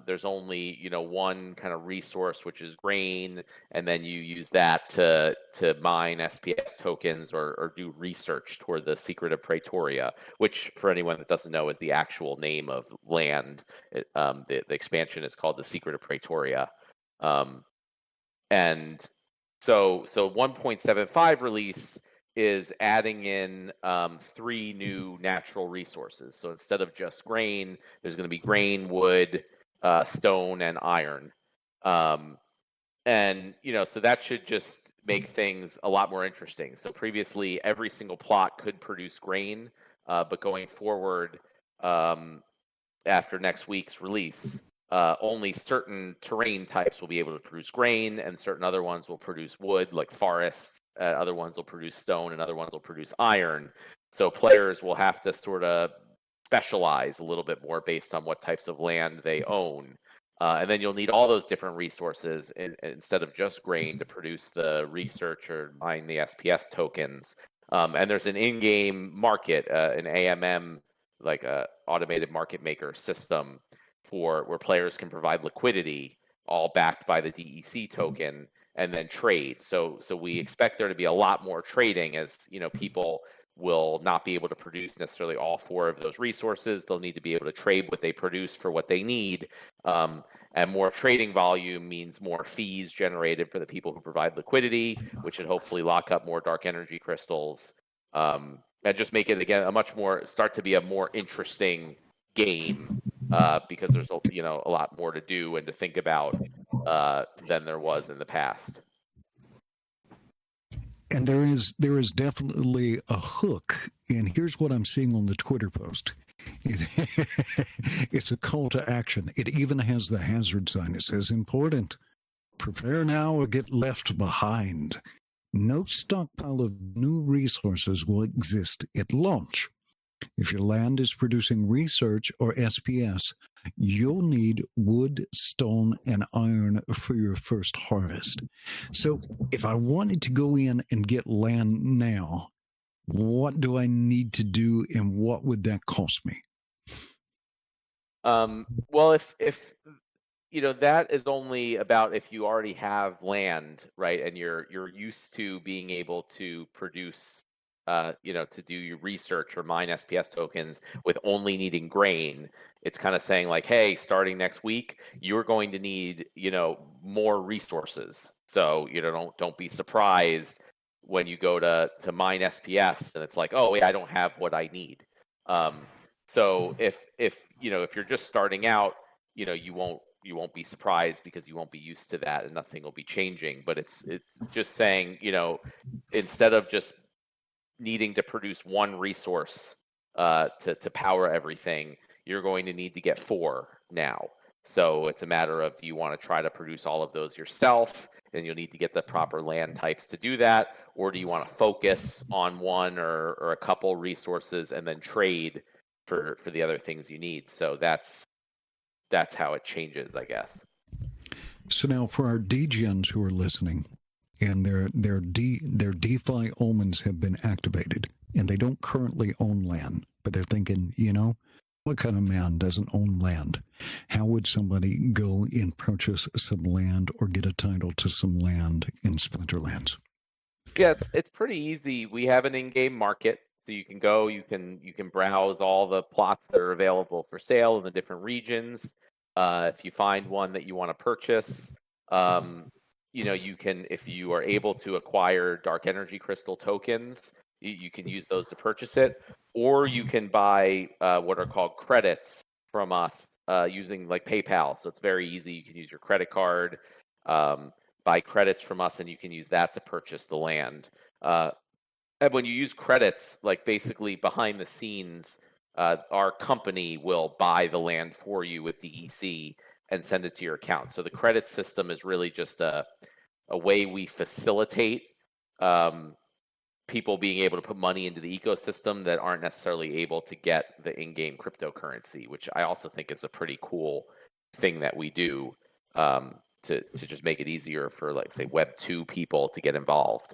There's only, one kind of resource, which is grain, and then you use that to mine SPS tokens or do research toward the Secret of Praetoria, which, for anyone that doesn't know, is the actual name of Land. The expansion is called the Secret of Praetoria. And so 1.75 release is adding in 3 new natural resources. So instead of just grain, there's going to be grain, wood, stone, and iron. And so that should just make things a lot more interesting. So previously, every single plot could produce grain, but going forward, after next week's release, only certain terrain types will be able to produce grain, and certain other ones will produce wood, like forests. Other ones will produce stone, and other ones will produce iron. So players will have to sort of specialize a little bit more based on what types of land they own. And then you'll need all those different resources instead of just grain to produce the research or mine the SPS tokens. And there's an in-game market, an AMM, like a automated market maker system, for where players can provide liquidity, all backed by the DEC token, and then trade. So we expect there to be a lot more trading, as people will not be able to produce necessarily all 4 of those resources. They'll need to be able to trade what they produce for what they need. And more trading volume means more fees generated for the people who provide liquidity, which should hopefully lock up more dark energy crystals, and just make it, again, start to be a more interesting game, because there's a lot more to do and to think about than there was in the past. And there is definitely a hook. And here's what I'm seeing on the Twitter post. It's a call to action. It even has the hazard sign. It says important. Prepare now or get left behind. No stockpile of new resources will exist at launch. If your land is producing research or SPS, you'll need wood, stone, and iron for your first harvest. So, if I wanted to go in and get land now, what do I need to do and what would that cost me? Well, if that is only about if you already have land, right, and you're used to being able to produce, to do your research or mine SPS tokens with only needing grain. It's kind of saying like, hey, starting next week, you're going to need, more resources. So don't be surprised when you go to mine SPS and it's like, oh wait, I don't have what I need. So if you're just starting out, you won't be surprised because you won't be used to that and nothing will be changing. But it's just saying, instead of just needing to produce one resource to power everything, you're going to need to get 4 now. So it's a matter of, do you want to try to produce all of those yourself? And you'll need to get the proper land types to do that. Or do you want to focus on one or a couple resources and then trade for the other things you need? So that's how it changes, I guess. So now for our degens who are listening, and their DeFi omens have been activated, and they don't currently own land, but they're thinking, what kind of man doesn't own land? How would somebody go and purchase some land or get a title to some land in Splinterlands? Yeah, it's pretty easy. We have an in-game market, so you can go, you can browse all the plots that are available for sale in the different regions. If you find one that you want to purchase, you can, if you are able to acquire dark energy crystal tokens, you can use those to purchase it, or you can buy what are called credits from us using like PayPal. So it's very easy. You can use your credit card. Buy credits from us, and you can use that to purchase the land. And when you use credits, like basically behind the scenes, our company will buy the land for you with DEC and send it to your account. So the credit system is really just a way we facilitate people being able to put money into the ecosystem that aren't necessarily able to get the in-game cryptocurrency, which I also think is a pretty cool thing that we do. To just make it easier for, like, say, Web 2 people to get involved.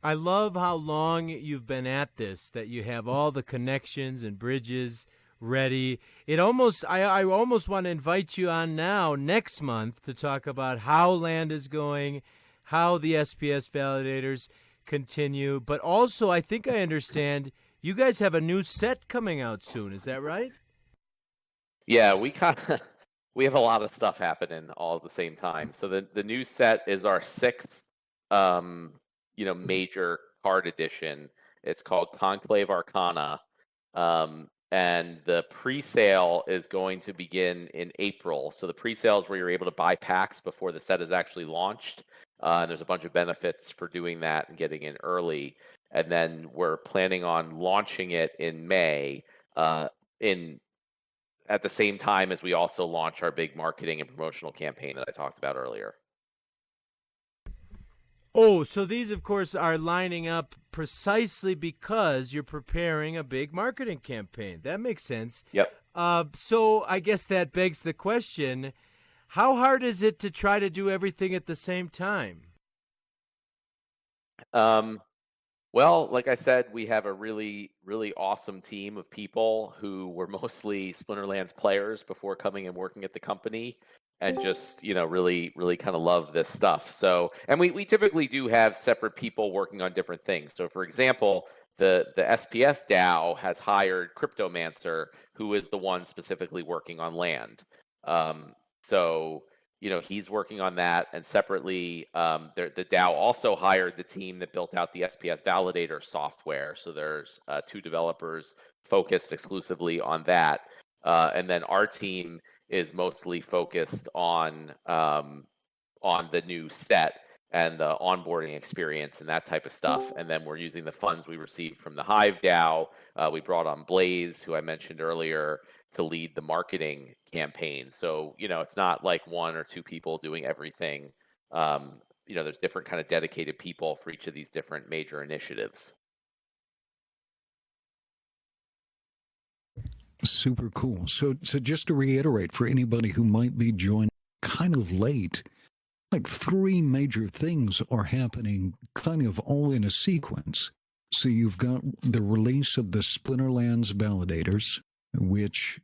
I love how long you've been at this, that you have all the connections and bridges ready. I almost want to invite you on now next month to talk about how land is going, how the SPS validators continue. But also, I think I understand you guys have a new set coming out soon. Is that right? Yeah, we have a lot of stuff happening all at the same time. So the new set is our 6th major card edition. It's called Conclave Arcana. And the pre-sale is going to begin in April. So the pre-sale is where you're able to buy packs before the set is actually launched. And there's a bunch of benefits for doing that and getting in early. And then we're planning on launching it in May, at the same time as we also launch our big marketing and promotional campaign that I talked about earlier. Oh, so these, of course, are lining up precisely because you're preparing a big marketing campaign. That makes sense. Yep. So I guess that begs the question, how hard is it to try to do everything at the same time? Well, like I said, we have a really, really awesome team of people who were mostly Splinterlands players before coming and working at the company, and just, really, really kind of love this stuff. So, and we typically do have separate people working on different things. So, for example, the SPS DAO has hired Cryptomancer, who is the one specifically working on land. So he's working on that, and separately, the DAO also hired the team that built out the SPS validator software. So there's 2 developers focused exclusively on that, and then our team is mostly focused on the new set and the onboarding experience and that type of stuff. And then we're using the funds we received from the Hive DAO. We brought on Blaze, who I mentioned earlier, to lead the marketing campaign. So, it's not like one or two people doing everything. There's different kind of dedicated people for each of these different major initiatives. Super cool. So just to reiterate for anybody who might be joining kind of late, like three major things are happening kind of all in a sequence. So you've got the release of the Splinterlands validators, which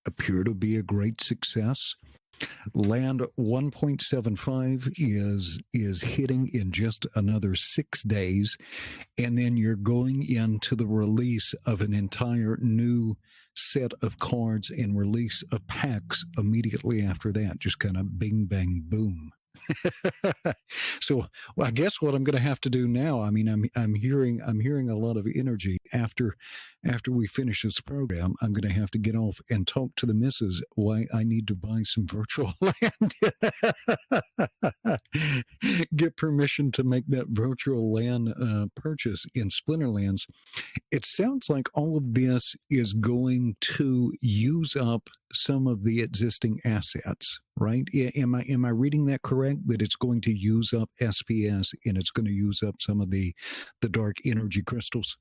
appear to be a great success. Land 1.75 is hitting in just another 6 days, and then you're going into the release of an entire new set of cards and release of packs immediately after that. Just kind of bing bang boom. So well, I guess what I'm going to have to do now. I mean, I'm hearing a lot of energy after we finish this program. I'm going to have to get off and talk to the missus why I need to buy some virtual land. Get permission to make that virtual land purchase in Splinterlands. It sounds like all of this is going to use up some of the existing assets, right? Am I reading that correct? That it's going to use up SPS and it's going to use up some of the dark energy crystals?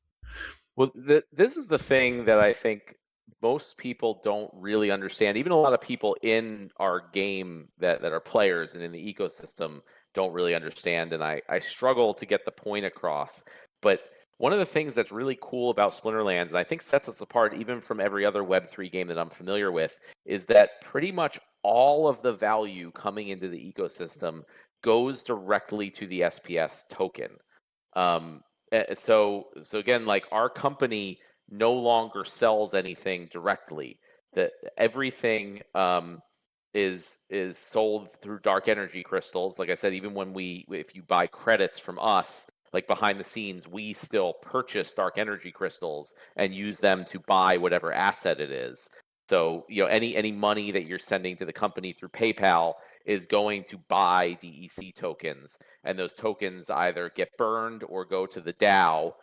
Well, this is the thing that I think most people don't really understand. Even a lot of people in our game that are players and in the ecosystem don't really understand. And I struggle to get the point across. But one of the things that's really cool about Splinterlands, and I think sets us apart even from every other Web3 game that I'm familiar with, is that pretty much all of the value coming into the ecosystem goes directly to the SPS token. So again, like our company no longer sells anything directly. That everything is sold through dark energy crystals. Like I said, even if you buy credits from us, like behind the scenes, we still purchase dark energy crystals and use them to buy whatever asset it is. So any money that you're sending to the company through PayPal is going to buy DEC tokens, and those tokens either get burned or go to the DAO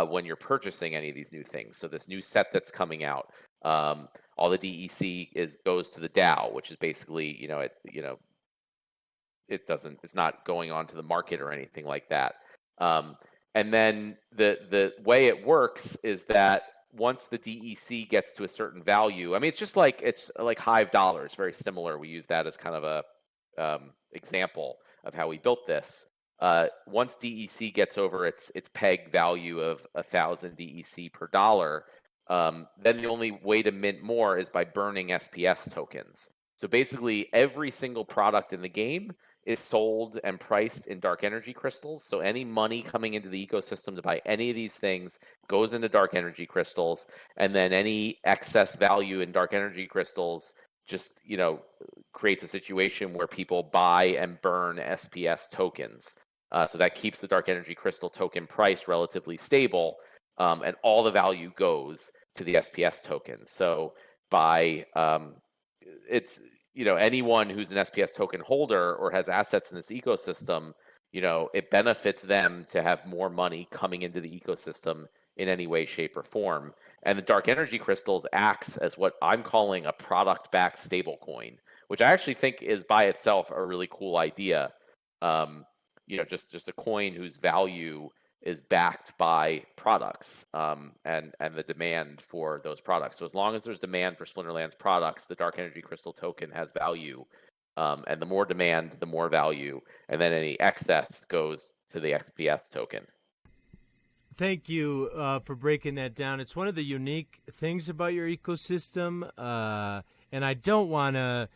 when you're purchasing any of these new things. So this new set that's coming out, all the DEC goes to the DAO, which is basically it's not going on to the market or anything like that. And then the way it works is that once the DEC gets to a certain value, I mean, it's like Hive dollars, very similar. We use that as kind of a example of how we built this. Once DEC gets over its peg value of 1,000 DEC per dollar, then the only way to mint more is by burning SPS tokens. So basically, every single product in the game is sold and priced in dark energy crystals. So any money coming into the ecosystem to buy any of these things goes into dark energy crystals, and then any excess value in dark energy crystals just creates a situation where people buy and burn SPS tokens. So that keeps the dark energy crystal token price relatively stable, and all the value goes to the SPS token. So by it's anyone who's an SPS token holder or has assets in this ecosystem, it benefits them to have more money coming into the ecosystem in any way, shape, or form. And the dark energy crystals acts as what I'm calling a product-backed stablecoin, which I actually think is by itself a really cool idea. Just a coin whose value is backed by products and the demand for those products. So as long as there's demand for Splinterlands products, the dark energy crystal token has value. And the more demand, the more value. And then any excess goes to the SPS token. Thank you for breaking that down. It's one of the unique things about your ecosystem, and I don't want to,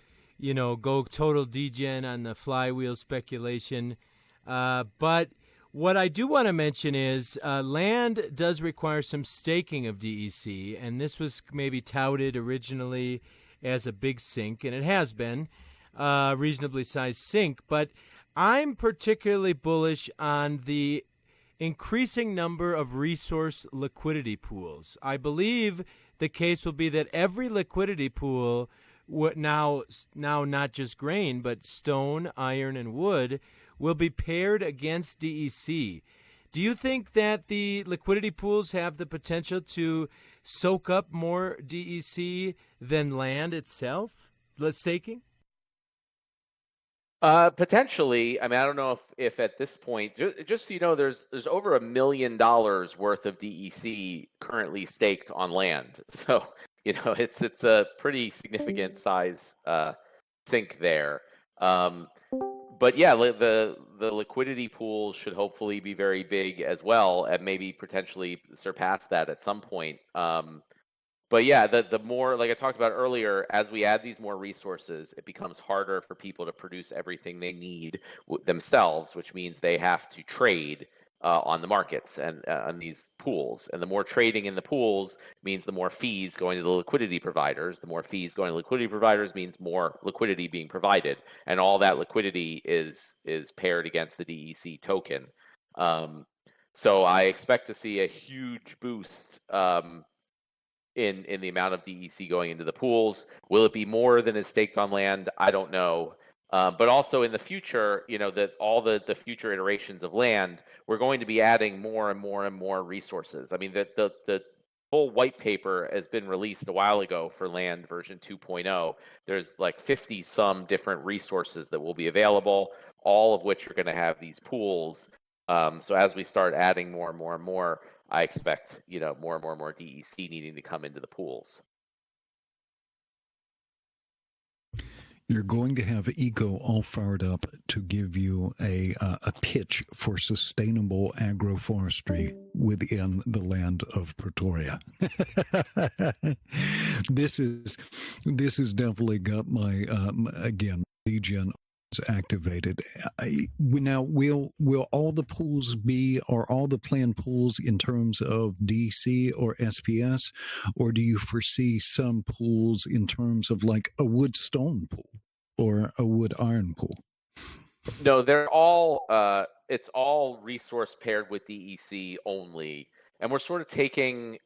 go total degen on the flywheel speculation, but what I do want to mention is land does require some staking of DEC, and this was maybe touted originally as a big sink, and it has been reasonably sized sink, but I'm particularly bullish on the increasing number of resource liquidity pools. I believe the case will be that every liquidity pool, now not just grain, but stone, iron, and wood, will be paired against DEC. Do you think that the liquidity pools have the potential to soak up more DEC than land itself, the staking? Potentially. I mean, I don't know if at this point, just so you know, there's over $1 million worth of DEC currently staked on land. So it's a pretty significant size sink there. But yeah, the liquidity pool should hopefully be very big as well, and maybe potentially surpass that at some point. But yeah, the more, like I talked about earlier, as we add these more resources, it becomes harder for people to produce everything they need themselves, which means they have to trade on the markets and on these pools. And the more trading in the pools means the more fees going to the liquidity providers. The more fees going to liquidity providers means more liquidity being provided, and all that liquidity is paired against the DEC token. So I expect to see a huge boost in the amount of DEC going into the pools. Will it be more than is staked on land? I don't know. But also in the future, that all the future iterations of land, we're going to be adding more and more and more resources. I mean, the full white paper has been released a while ago for land version 2.0. There's like 50 some different resources that will be available, all of which are going to have these pools. So as we start adding more and more and more, I expect, more and more and more DEC needing to come into the pools. You're going to have Eco all fired up to give you a pitch for sustainable agroforestry within the land of Pretoria. This is definitely got my again degen activated. Now, will all the pools be, or all the planned pools in terms of DC or SPS, or do you foresee some pools in terms of like a wood stone pool or a wood iron pool? No, they're all it's all resource paired with DEC only, and we're sort of taking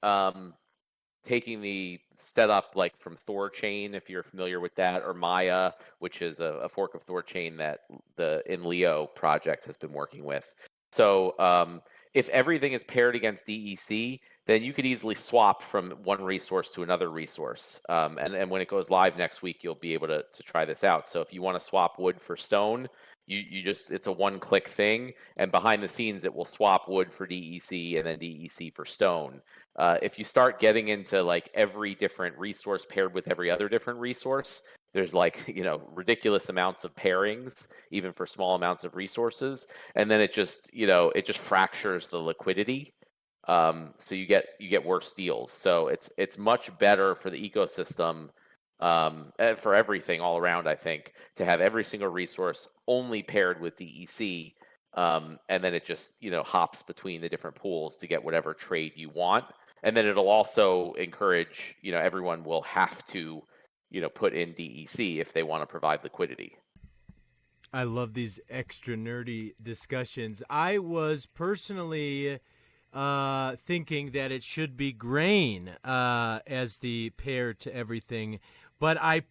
the setup like from Thorchain, if you're familiar with that, or Maya, which is a fork of Thorchain that the InLeo project has been working with. So if everything is paired against DEC, then you could easily swap from one resource to another resource. And when it goes live next week, you'll be able to try this out. So if you want to swap wood for stone, you just, it's a one-click thing, and behind the scenes it will swap wood for DEC and then DEC for stone. If you start getting into like every different resource paired with every other different resource, there's like ridiculous amounts of pairings even for small amounts of resources, and then it just fractures the liquidity. So you get worse deals. So it's much better for the ecosystem, for everything all around, I think, to have every single resource only paired with DEC, and then it just hops between the different pools to get whatever trade you want. And then it'll also encourage, everyone will have to put in DEC if they want to provide liquidity. I love these extra nerdy discussions. I was personally thinking that it should be grain as the pair to everything, but I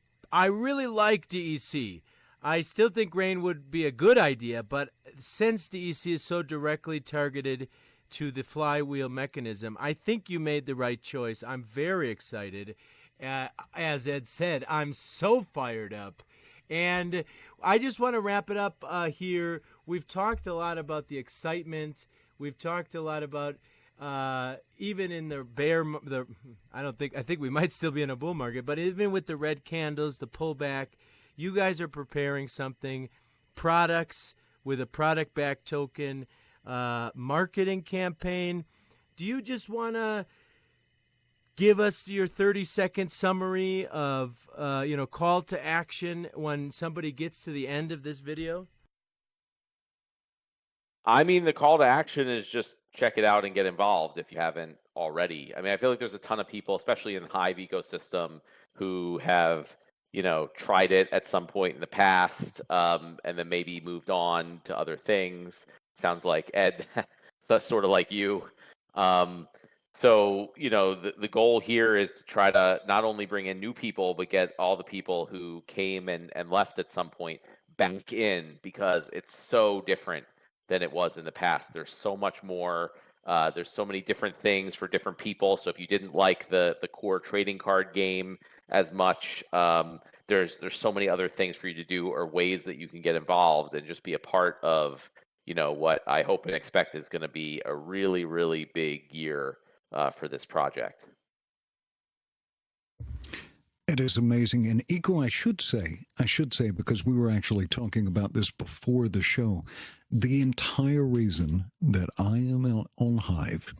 really like DEC. I still think grain would be a good idea, but since DEC is so directly targeted to the flywheel mechanism, I think you made the right choice. I'm very excited. As Ed said, I'm so fired up. And I just want to wrap it up here. We've talked a lot about the excitement. We've talked a lot about even in the I think we might still be in a bull market, but even with the red candles, the pullback, you guys are preparing something, products with a product-backed token, marketing campaign. Do you just want to give us your 30-second summary of, call to action when somebody gets to the end of this video? I mean, the call to action is just check it out and get involved if you haven't already. I mean, I feel like there's a ton of people, especially in the Hive ecosystem, who have, tried it at some point in the past, and then maybe moved on to other things. Sounds like Ed, sort of like you. So, the goal here is to try to not only bring in new people, but get all the people who came and left at some point back in, because it's so different than it was in the past. There's so much more. There's so many different things for different people. So if you didn't like the core trading card game as much, there's so many other things for you to do or ways that you can get involved and just be a part of, what I hope and expect is going to be a really, really big year for this project. It is amazing. And Eco, I should say, because we were actually talking about this before the show, the entire reason that I am on Hive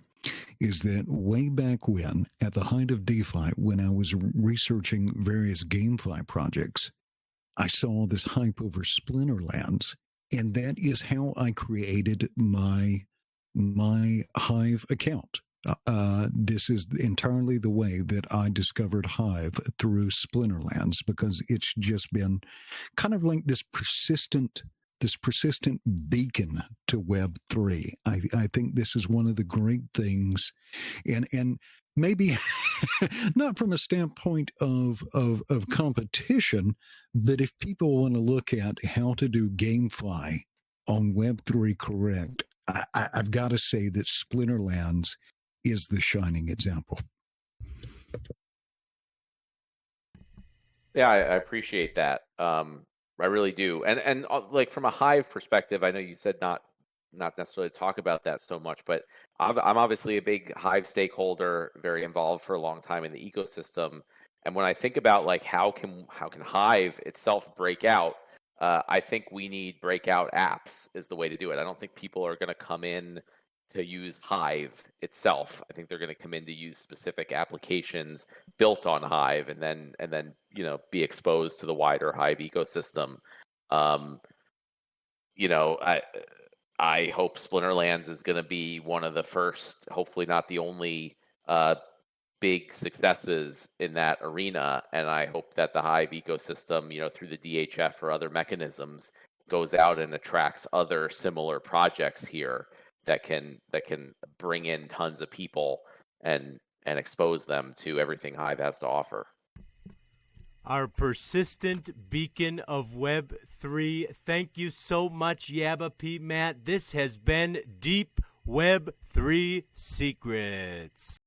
is that way back when, at the height of DeFi, when I was researching various GameFi projects, I saw this hype over Splinterlands, and that is how I created my Hive account. This is entirely the way that I discovered Hive through Splinterlands, because it's just been kind of like this persistent beacon to Web3. I think this is one of the great things, and maybe not from a standpoint of competition, but if people want to look at how to do GameFi on Web3 correct, I've got to say that Splinterlands is the shining example. Yeah, I appreciate that. I really do. And like from a Hive perspective, I know you said not necessarily talk about that so much, but I'm obviously a big Hive stakeholder, very involved for a long time in the ecosystem. And when I think about like how can Hive itself break out, I think we need breakout apps is the way to do it. I don't think people are going to come in to use Hive itself. I think they're going to come in to use specific applications built on Hive, and then be exposed to the wider Hive ecosystem. I hope Splinterlands is going to be one of the first, hopefully not the only, big successes in that arena, and I hope that the Hive ecosystem, through the DHF or other mechanisms, goes out and attracts other similar projects here that can bring in tons of people and expose them to everything Hive has to offer. Our persistent beacon of Web3. Thank you so much, Yabapmatt. This has been Deep Web3 Secrets.